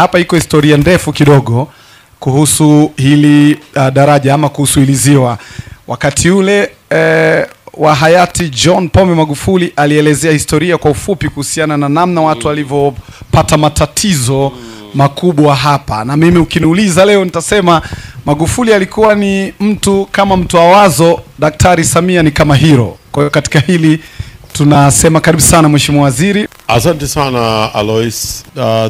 Hapa iko historia ndefu kidogo kuhusu hili daraja ama kuhusu hili ziwa. Wakati ule wa hayati John Pombe Magufuli alielezea historia kwa ufupi kuhusiana na namna watu walivyopata matatizo makubwa hapa. Na mimi ukiniuliza leo nitasema Magufuli alikuwa ni mtu kama mtu wa wazo, Daktari Samia ni kama hero. Kwa hiyo katika hili tunasema karibu sana Mheshimiwa Waziri. Asante sana Alois.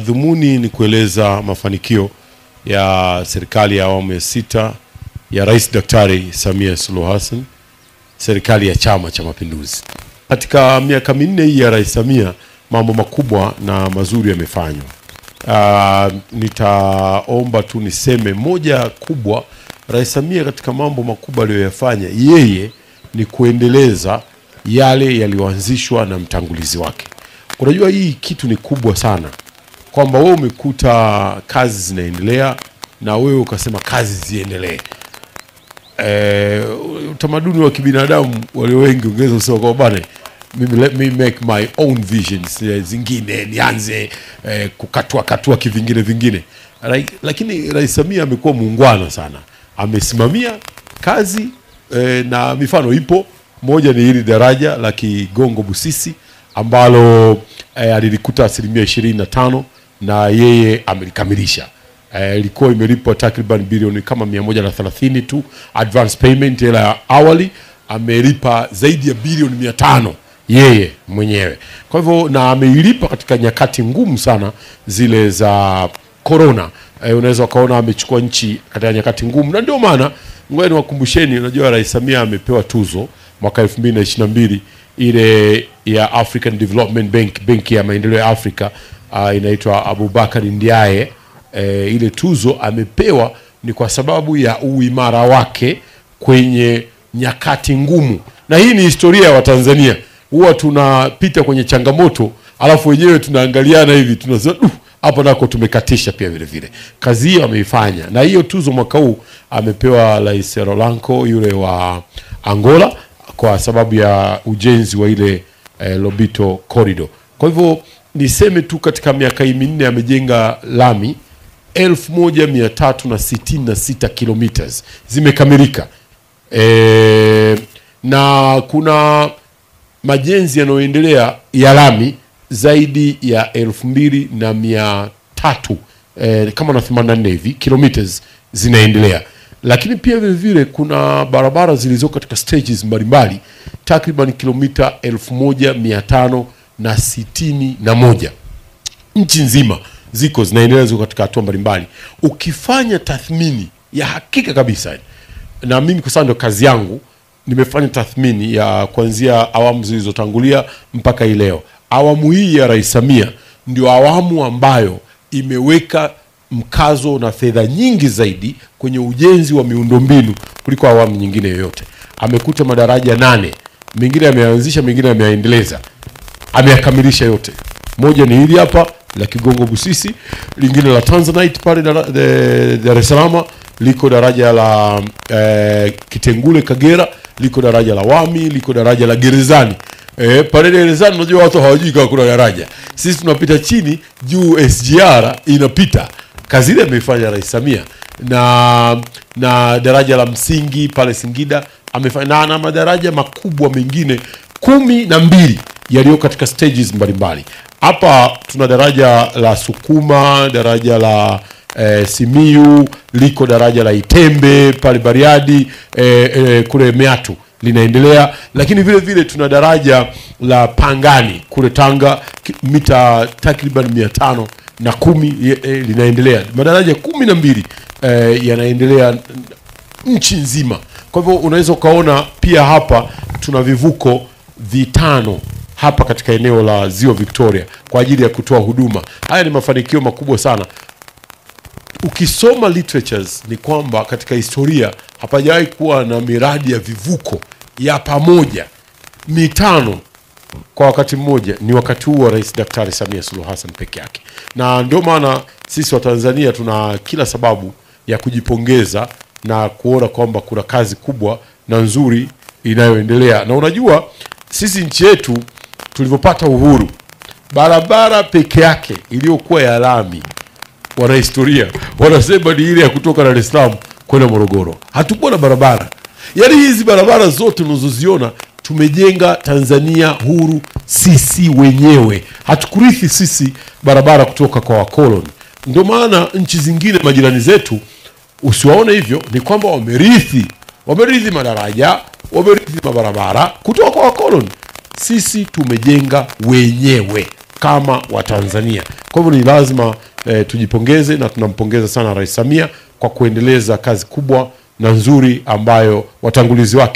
Dhumuni ni kueleza mafanikio ya serikali ya awamu ya 6 ya Rais Daktari Samia Suluhu Hassan, serikali ya Chama cha Mapinduzi. Katika miaka minne hii ya Rais Samia, mambo makubwa na mazuri yamefanywa. Nitaomba tu niseme moja kubwa, Rais Samia katika mambo makubwa aliyoyafanya yeye ni kuendeleza yale yaliyoanzishwa na mtangulizi wake. Unajua hii kitu ni kubwa sana, kwamba wewe umekuta kazi zinaendelea na wewe ukasema kazi ziendelee. Utamaduni wa kibinadamu walio wengi ungeweza kusema kwa bwana, let me make my own visions zingine, nianze kukatua vingine. Lakini Rais Samia amekuwa muungwana sana, amesimamia kazi na mifano ipo. Moja ni hili daraja la Kigongo Busisi ambalo alilikuta 25% na yeye amelikamilisha. Ilikuwa imelipwa takriban bilioni kama 130 tu advance payment, ila awali amelipa zaidi ya bilioni 500 yeye mwenyewe. Kwa hivyo na ameilipa katika nyakati ngumu sana zile za corona. Unaweza kaona amechukua nchi katika nyakati ngumu, na ndio maana ngoja niwakumbusheni, unajua Rais Samia amepewa tuzo mwaka 2022 ile ya African Development Bank, benki ya maendeleo ya Afrika, inaitwa Abubakar Ndiaye. Ile tuzo amepewa ni kwa sababu ya uimara wake kwenye nyakati ngumu. Na hii ni historia ya Watanzania. Huwa tunapita kwenye changamoto alafu wenyewe tunaangaliana hivi, tunasema hapo nako tumekatisha pia vile vile. Kazi hiyo ameifanya. Na hiyo tuzo mwaka huu amepewa Rais Lourenço yule wa Angola kwa sababu ya ujenzi wa ile Lobito Corridor. Kwa hivyo niseme tu katika miaka hii minne amejenga lami 1366 kilometers zimekamilika. Na kuna majenzi yanayoendelea ya lami zaidi ya 2300 kama na 84 hivi kilometers zinaendelea. Lakini pia vile vile kuna barabara zilizoko katika stages mbalimbali takriban kilomita 1561 nchi nzima ziko zinaendelea, ziko katika hatua mbalimbali. Ukifanya tathmini ya hakika kabisa, na mimi kwa sababu kazi yangu nimefanya tathmini ya kuanzia awamu zilizotangulia mpaka hii leo, awamu hii ya Rais Samia ndio awamu ambayo imeweka mkazo na fedha nyingi zaidi kwenye ujenzi wa miundombinu kuliko awamu nyingine yoyote. Amekuta madaraja 8, mengine ameanzisha, mengine ameyaendeleza, ameyakamilisha yote. Moja ni hili hapa la Kigongo Busisi, lingine la Tanzanite pale Dar es Salaam, liko daraja la Kitengule Kagera, liko daraja la Wami, liko daraja la Gerezani. Pale Gerezani unajua watu hawajui kama kuna daraja. Sisi tunapita chini, juu SGR inapita. Kazi ile ameifanya Rais Samia. Na daraja la Msingi pale Singida amefanya, na madaraja makubwa mengine 12 yaliyo katika stages mbalimbali. Hapa tuna daraja la Sukuma, daraja la Simiyu, liko daraja la Itembe pale Bariadi, kule Meatu linaendelea. Lakini vile vile tuna daraja la Pangani kule Tanga, mita takriban 510 linaendelea. Madaraja 12 yanaendelea nchi nzima. Kwa hivyo unaweza ukaona pia hapa tuna vivuko 5 hapa katika eneo la Ziwa Victoria kwa ajili ya kutoa huduma. Haya ni mafanikio makubwa sana. Ukisoma literatures ni kwamba katika historia hapajawahi kuwa na miradi ya vivuko ya pamoja 5 kwa wakati mmoja. Ni wakati huu wa Rais Daktari Samia Suluhu Hassan peke yake. Na ndio maana sisi wa Tanzania tuna kila sababu ya kujipongeza na kuona kwamba kuna kazi kubwa na nzuri inayoendelea. Na unajua sisi nchi yetu tulivyopata uhuru, barabara peke yake iliyokuwa ya lami wana historia, wanasema ni ile ya kutoka Dar es Salaam kwenda Morogoro. Hatukuwa na barabara. Yaani hizi barabara zote unazoziona tumejenga Tanzania huru sisi wenyewe. Hatukurithi sisi barabara kutoka kwa wakoloni. Ndio maana nchi zingine majirani zetu usiwaone hivyo, ni kwamba wamerithi madaraja, wamerithi mabarabara kutoka kwa wakoloni. Sisi tumejenga wenyewe kama Watanzania. Kwa hivyo ni lazima tujipongeze, na tunampongeza sana Rais Samia kwa kuendeleza kazi kubwa na nzuri ambayo watangulizi wake